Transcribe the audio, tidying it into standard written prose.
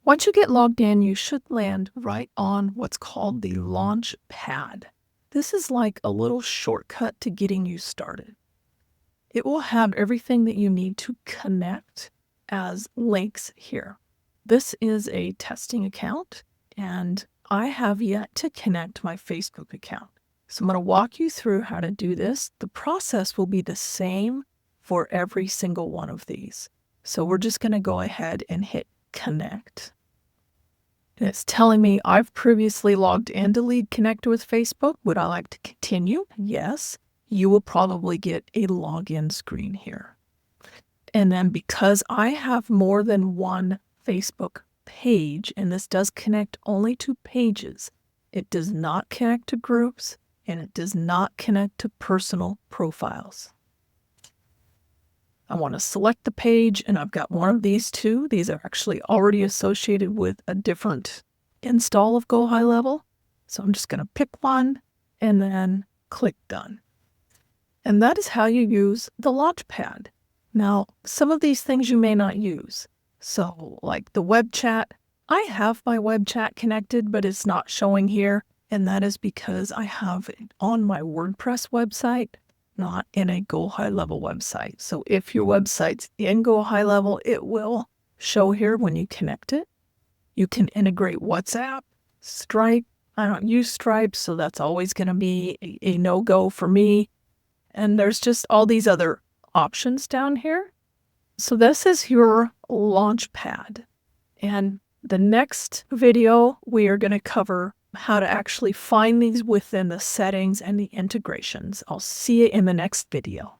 Once you get logged in, you should land right on what's called the launch pad. This is like a little shortcut to getting you started. It will have everything that you need to connect as links here. This is a testing account, and I have yet to connect my Facebook account. So I'm going to walk you through how to do this. The process will be the same for every single one of these. So we're just going to go ahead and hit connect. And it's telling me I've previously logged in to Lead Connect with Facebook. Would I like to continue? Yes. You will probably get a login screen here. And then because I have more than one Facebook page, and this does connect only to pages, it does not connect to groups, and it does not connect to personal profiles. I want to select the page, and I've got one of these two. These are actually already associated with a different install of GoHighLevel. So I'm just going to pick one and then click Done. And that is how you use the Launchpad. Now, some of these things you may not use. So like the web chat, I have my web chat connected, but it's not showing here. And that is because I have it on my WordPress website, not in a GoHighLevel website. So if your website's in GoHighLevel, it will show here when you connect it. You can integrate WhatsApp, Stripe. I don't use Stripe, so that's always going to be a no-go for me. And there's just all these other options down here. So this is your Launchpad. And the next video, we are going to cover how to actually find these within the settings and the integrations. I'll see you in the next video.